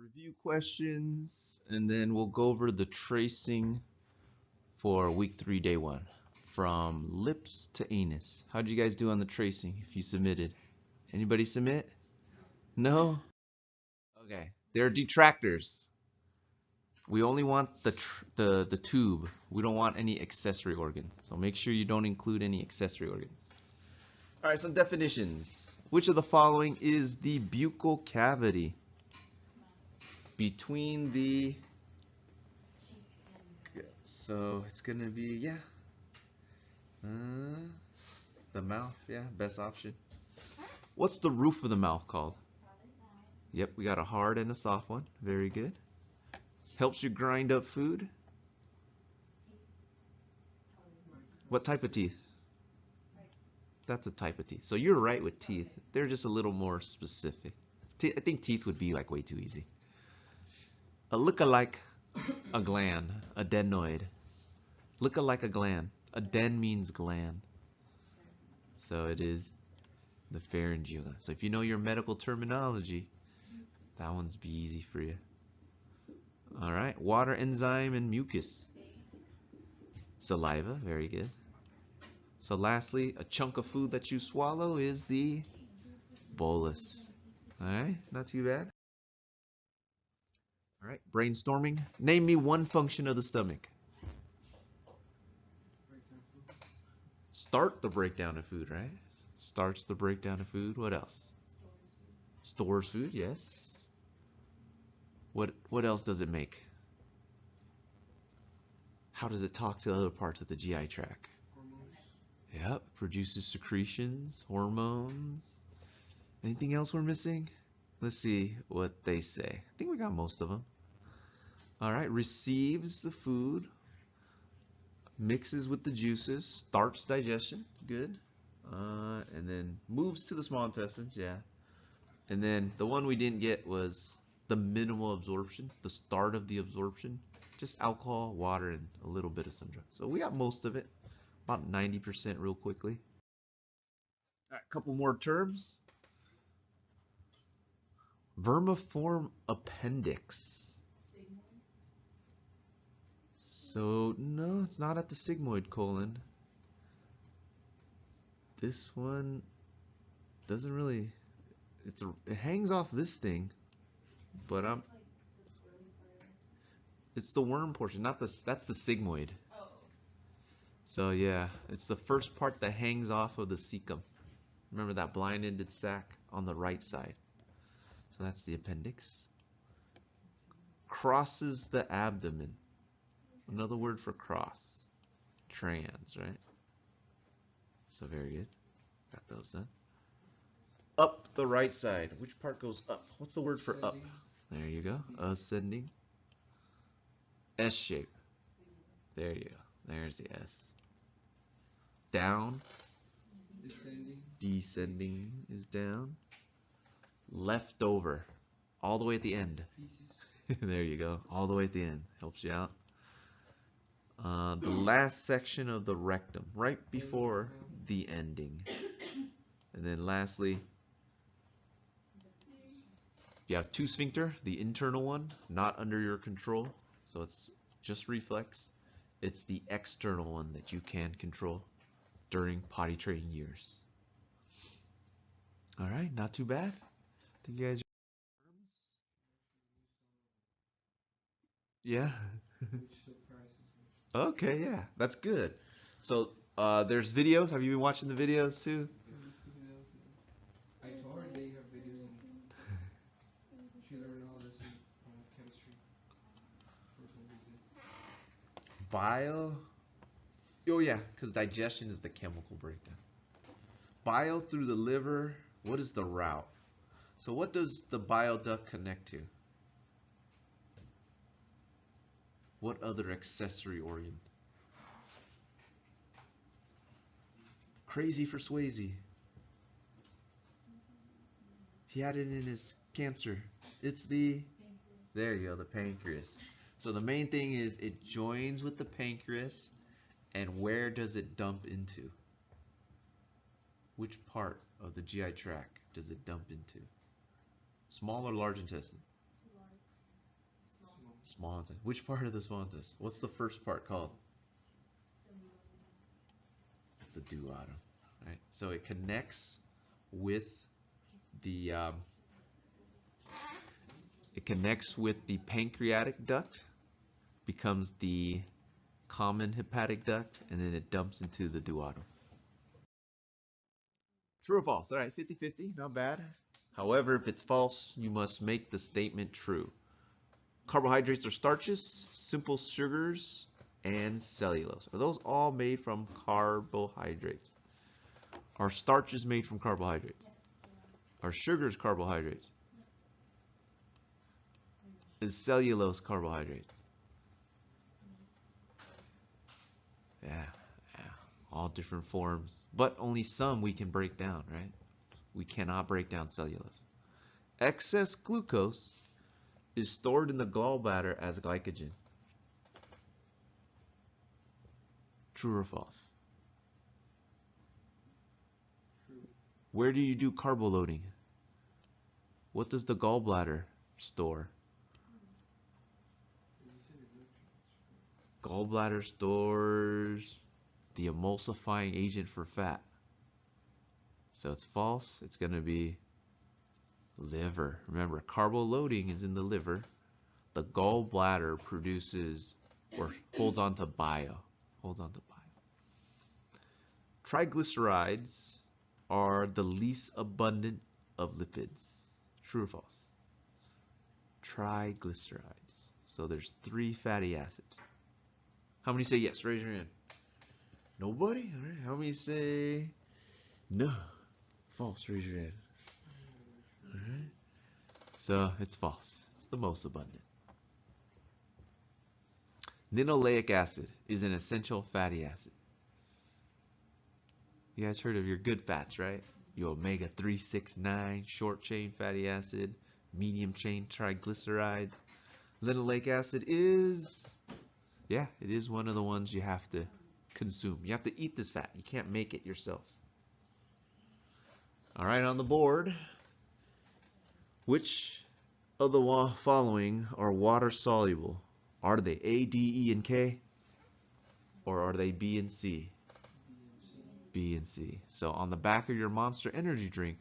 review questions, and then we'll go over the tracing for week 3, day 1, from lips to anus. How'd you guys do on the tracing if you submitted? Anybody submit? No? Okay. They're detractors. We only want the tube. We don't want any accessory organs. So make sure you don't include any accessory organs. All right, some definitions. Which of the following is the buccal cavity? Between the, so it's gonna be, the mouth, best option. What's the roof of the mouth called? Yep, we got a hard and a soft one. Very good. Helps you grind up food. What type of teeth? That's a type of teeth. So you're right with teeth. They're just a little more specific. I think teeth would be like way too easy. A look-alike, a gland, adenoid. Look-alike a gland. Aden means gland. So it is the pharyngeal gland. So if you know your medical terminology, that one's be easy for you. All right, water, enzyme, and mucus. Saliva, very good. So lastly, a chunk of food that you swallow is the bolus. All right, not too bad. All right, brainstorming. Name me one function of the stomach. Start the breakdown of food, right? Starts the breakdown of food. What else? Stores food, yes. What else does it make? How does it talk to other parts of the GI tract? Hormones. Yep, produces secretions, hormones. Anything else we're missing? Let's see what they say. I think we got most of them. All right, receives the food, mixes with the juices, starts digestion, good. And then moves to the small intestines, And then the one we didn't get was the minimal absorption, the start of the absorption, just alcohol, water, and a little bit of some drugs. So we got most of it, about 90% real quickly. All right, a couple more terms. Vermiform appendix. So no, it's not at the sigmoid colon. This one doesn't really, it hangs off this thing, but it's the worm portion, not that's the sigmoid. Oh. So yeah, it's the first part that hangs off of the cecum. Remember that blind-ended sac on the right side. So that's the appendix. Crosses the abdomen. Another word for cross. Trans, right? So very good. Got those done. Up the right side. Which part goes up? What's the word for up? There you go. Ascending. S shape. There you go. There's the S. Down. Descending. Descending is down. Left over. All the way at the end. There you go. All the way at the end. Helps you out. The last section of the rectum. Right before the ending. And then lastly, you have two sphincter. The internal one, not under your control. So it's just reflex. It's the external one that you can control during potty training years. All right, not too bad. I think you guys are... Yeah. Okay, yeah, that's good. So there's videos. Have you been watching the videos too? I told her they have videos and she learned all this in chemistry for some reason. Bile. Oh yeah, because digestion is the chemical breakdown. Bile through the liver. What is the route? So what does the bile duct connect to? What other accessory organ? Crazy for Swayze. He had it in his cancer. It's the pancreas. There you go, the pancreas. So the main thing is it joins with the pancreas, and where does it dump into? Which part of the GI tract does it dump into? Small or large intestine? Small intestine. Which part of the small intestine? What's the first part called? The duodenum. Right. So it connects with the pancreatic duct, becomes the common hepatic duct, and then it dumps into the duodenum. True or false? All right, 50-50, not bad. However, if it's false, you must make the statement true. Carbohydrates are starches, simple sugars, and cellulose. Are those all made from carbohydrates? Are starches made from carbohydrates? Are sugars carbohydrates? Is cellulose carbohydrates? Yeah, all different forms, but only some we can break down, right? We cannot break down cellulose. Excess glucose is stored in the gallbladder as glycogen. True or false? True. Where do you do carbo loading? What does the gallbladder store? Gallbladder stores the emulsifying agent for fat. So it's false. It's going to be liver. Remember, carbo loading is in the liver. The gallbladder produces or holds on to bile. Triglycerides are the least abundant of lipids. True or false? Triglycerides. So there's 3 fatty acids. How many say yes? Raise your hand. Nobody? All right. How many say no? False. Raise your hand. All right. So it's false. It's the most abundant. Linoleic acid is an essential fatty acid. You guys heard of your good fats, right? Your omega-3, 6, 9, short chain fatty acid, medium chain triglycerides. Linoleic acid is, yeah, it is one of the ones you have to consume. You have to eat this fat. You can't make it yourself. All right, on the board, which of the following are water soluble? Are they A, D, E, and K? Or are they B and C? B and C. So on the back of your Monster Energy drink,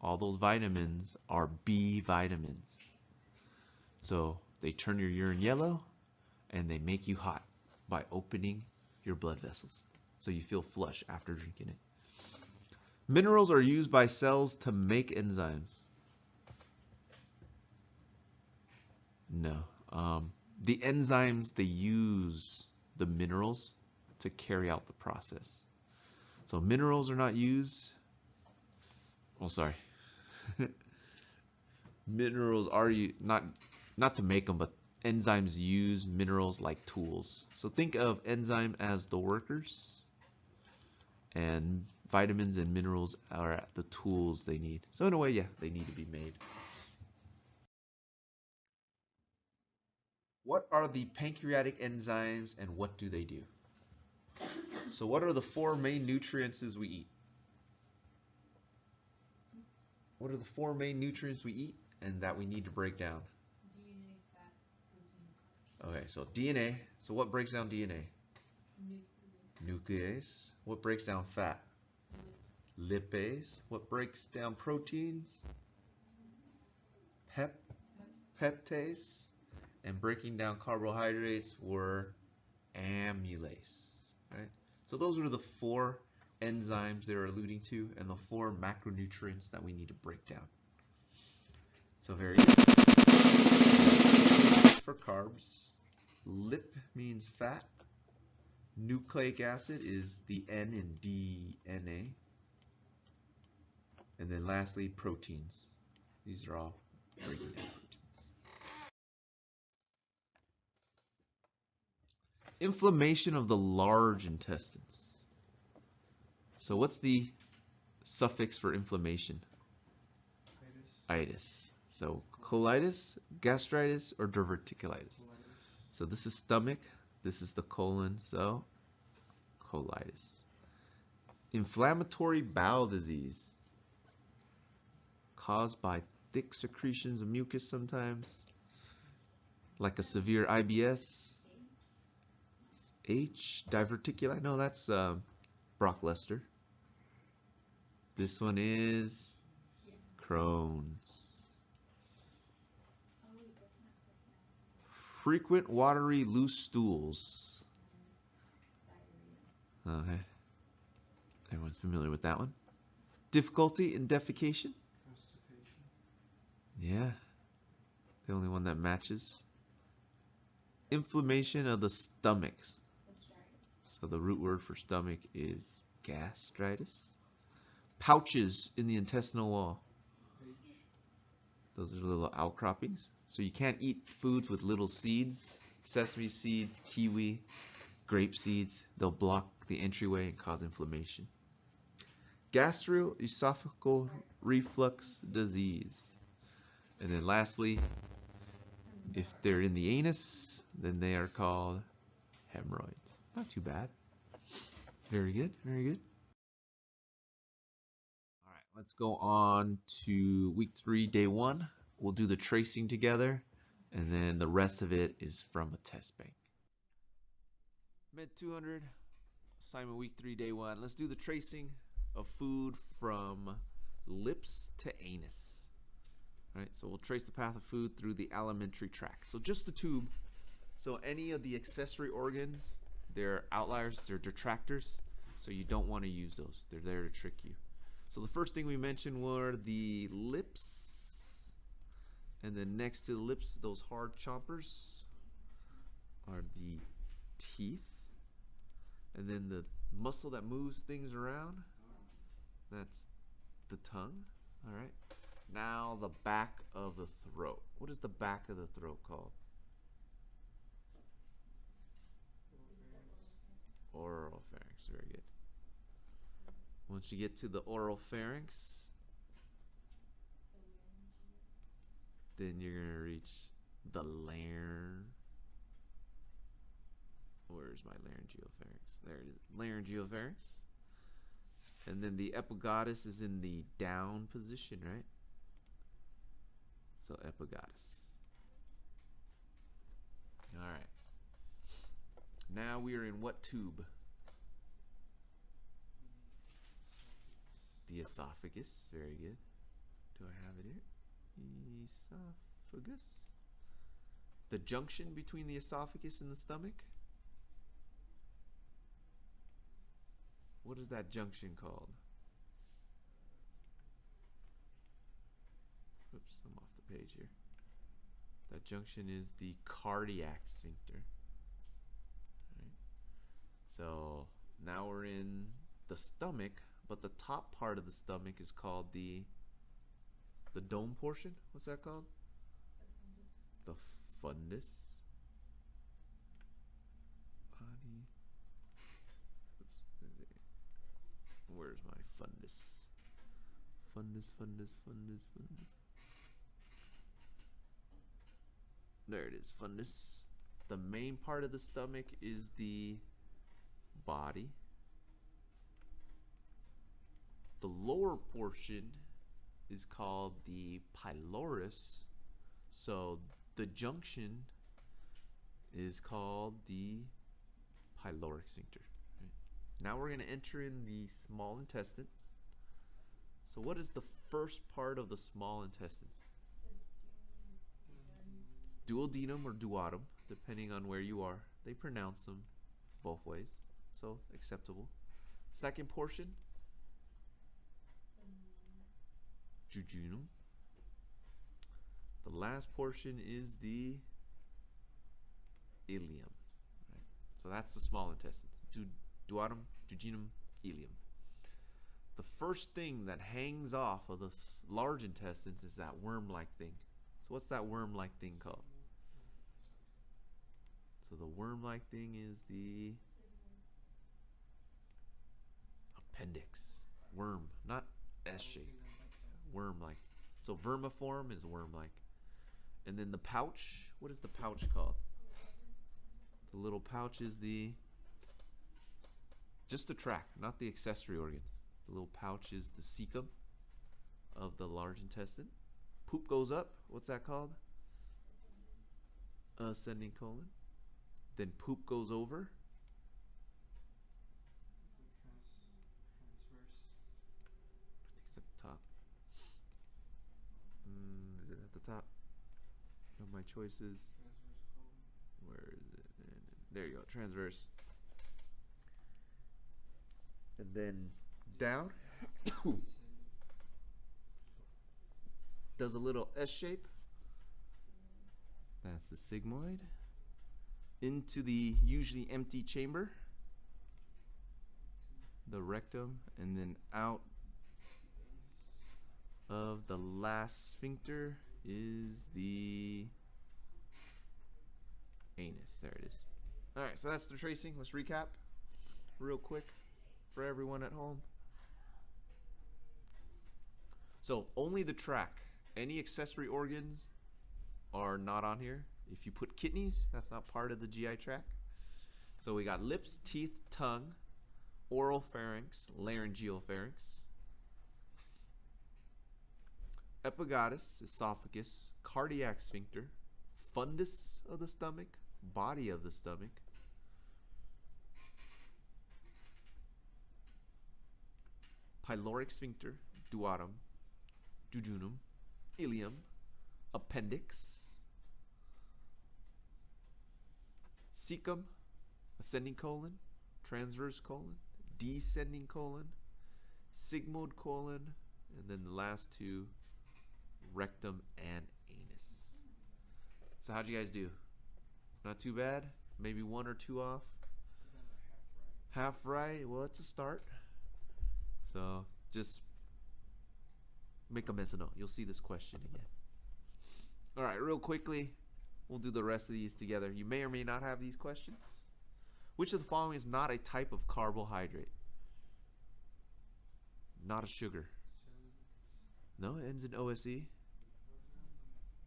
all those vitamins are B vitamins. So they turn your urine yellow and they make you hot by opening your blood vessels. So you feel flush after drinking it. Minerals are used by cells to make enzymes. No. The enzymes, they use the minerals to carry out the process. So minerals are not used. Oh, sorry. Minerals are not to make them, but enzymes use minerals like tools. So think of enzyme as the workers, and vitamins and minerals are the tools they need. So in a way, yeah, they need to be made. What are the pancreatic enzymes and what do they do? So what are the 4 main nutrients we eat? What are the 4 main nutrients we eat and that we need to break down? DNA, fat, protein, carbs. Okay, so DNA. So what breaks down DNA? Nuclease. What breaks down fat? Lipase. What breaks down proteins? Peptase. And breaking down carbohydrates were amylase. Right? So those are the 4 enzymes they're alluding to and the 4 macronutrients that we need to break down. So very good. For carbs. Lip means fat. Nucleic acid is the N in DNA. And then lastly, proteins. These are all breaking down proteins. Inflammation of the large intestines. So what's the suffix for inflammation? Itis. So colitis, gastritis, or diverticulitis. So this is stomach, this is the colon, so colitis. Inflammatory bowel disease, caused by thick secretions of mucus sometimes. Like a severe IBS. H, diverticuli. No, that's Brock Lester. This one is Crohn's. Frequent watery loose stools. Okay. Everyone's familiar with that one. Difficulty in defecation. Constipation. Yeah. The only one that matches. Inflammation of the stomach. So the root word for stomach is gastritis. Pouches in the intestinal wall. H. Those are little outcroppings. So you can't eat foods with little seeds. Sesame seeds, kiwi, grape seeds. They'll block the entryway and cause inflammation. Gastroesophageal reflux disease. And then lastly, if they're in the anus, then they are called hemorrhoids. Not too bad. Very good, very good. All right, let's go on to week 3, day 1. We'll do the tracing together, and then the rest of it is from a test bank. MED200, assignment week 3, day 1. Let's do the tracing of food from lips to anus. All right, so we'll trace the path of food through the alimentary tract. So just the tube. So any of the accessory organs, they're outliers, they're detractors. So you don't want to use those. They're there to trick you. So the first thing we mentioned were the lips. And then next to the lips, those hard chompers, are the teeth. And then the muscle that moves things around, that's the tongue. All right. Now the back of the throat. What is the back of the throat called? Oral pharynx. Very good. Once you get to the oral pharynx, then you're going to reach the Where's my laryngeal pharynx? There it is. Laryngeal pharynx. And then the epiglottis is in the down position, right? So epiglottis. All right. Now we are in what tube? The esophagus. Very good. Do I have it here? Esophagus. The junction between the esophagus and the stomach. What is that junction called? Oops, I'm off the page here. That junction is the cardiac sphincter. Right. So now we're in the stomach, but the top part of the stomach is called the dome portion. What's that called? The fundus. Where's my fundus? Fundus. There it is, fundus. The main part of the stomach is the body. The lower portion is called the pylorus. So the junction is called the pyloric sphincter. Now we're going to enter in the small intestine. So what is the first part of the small intestines? Duodenum or duodenum, depending on where you are. They pronounce them both ways, so acceptable. Second portion? Jejunum. The last portion is the ileum. Right? So that's the small intestines. Duodenum, jejunum, ileum. The first thing that hangs off of the large intestines is that worm-like thing. So what's that worm-like thing called? So the worm-like thing is the appendix. Worm, not S-shape. Worm-like. So vermiform is worm-like. And then the pouch, what is the pouch called? The little pouch is just the tract, not the accessory organs. The little pouch is the cecum of the large intestine. Poop goes up. What's that called? ascending colon. Then poop goes over. Transverse. I think it's at the top. Is it at the top? Of my choices. Transverse colon. Where is it? There you go. Transverse. And then down. Does a little S shape. That's the sigmoid. Into the usually empty chamber. The rectum. And then out of the last sphincter is the anus. There it is. All right, so that's the tracing. Let's recap real quick for everyone at home. So only the tract. Any accessory organs are not on here. If you put kidneys, that's not part of the GI tract. So we got lips, teeth, tongue, oral pharynx, laryngeal pharynx, epiglottis, esophagus, cardiac sphincter, fundus of the stomach, body of the stomach, pyloric sphincter, duodenum, jejunum, ileum, appendix, cecum, ascending colon, transverse colon, descending colon, sigmoid colon, and then the last two, rectum and anus. So how'd you guys do? Not too bad? Maybe one or two off? Half right? Well, it's a start. So just make a mental note. You'll see this question again. All right, real quickly, we'll do the rest of these together. You may or may not have these questions. Which of the following is not a type of carbohydrate? Not a sugar. No, it ends in OSE.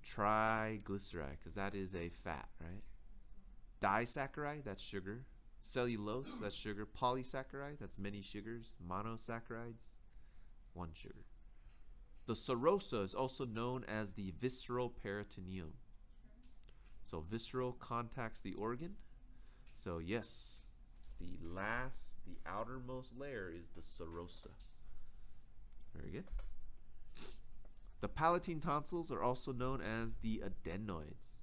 Triglyceride, because that is a fat, right? Disaccharide, that's sugar. Cellulose, that's sugar. Polysaccharide, that's many sugars. Monosaccharides, one sugar. The serosa is also known as the visceral peritoneum. So visceral contacts the organ. So yes, the outermost layer is the serosa. Very good. The palatine tonsils are also known as the adenoids.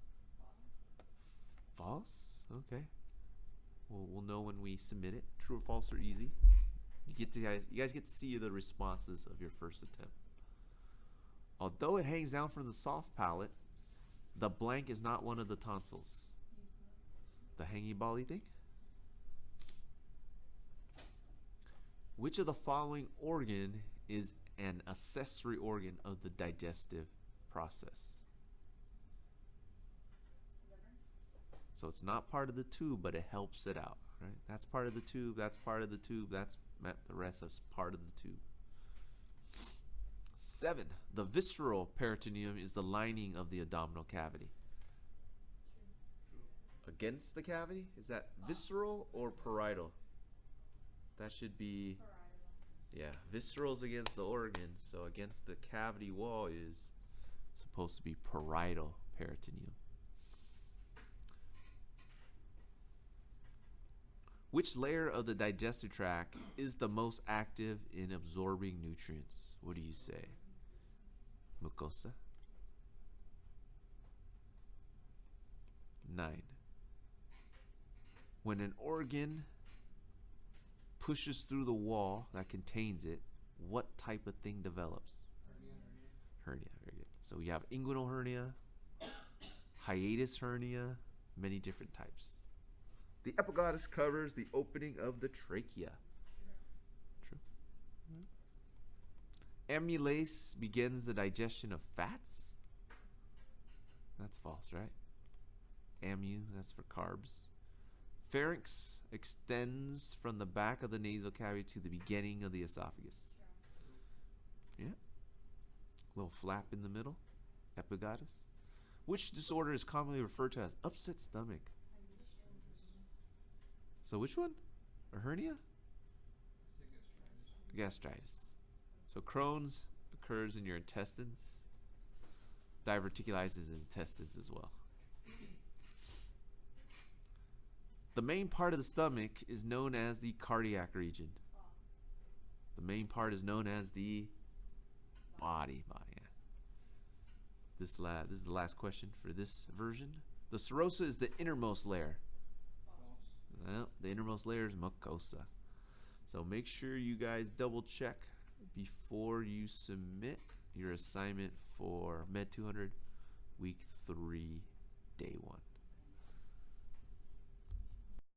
False? Okay. Well, we'll know when we submit it. True or false are easy. You guys get to see the responses of your first attempt. Although it hangs down from the soft palate, the blank is not one of the tonsils. The hangy bally thing? Which of the following organ is an accessory organ of the digestive process? So it's not part of the tube, but it helps it out, right? That's part of the tube, that's part of the tube, that's the rest is part of the tube. 7. The visceral peritoneum is the lining of the abdominal cavity. Against the cavity? Is that visceral or parietal? That should be, yeah, visceral is against the organs, so against the cavity wall is supposed to be parietal peritoneum. Which layer of the digestive tract is the most active in absorbing nutrients? What do you say? Mucosa. 9. When an organ pushes through the wall that contains it, what type of thing develops? Hernia. Very good. So we have inguinal hernia, hiatus hernia, many different types. The epiglottis covers the opening of the trachea. True. Amylase begins the digestion of fats. That's false, right? Amu, that's for carbs. Pharynx extends from the back of the nasal cavity to the beginning of the esophagus. Yeah. Little flap in the middle. Epiglottis. Which disorder is commonly referred to as upset stomach? So which one? A hernia? Gastritis. So Crohn's occurs in your intestines. Diverticulitis is in intestines as well. The main part of the stomach is known as the cardiac region. The main part is known as the body. Yeah. This is the last question for this version. The serosa is the innermost layer. Well, the innermost layer is mucosa. So make sure you guys double check before you submit your assignment for MED200 week 3, day 1.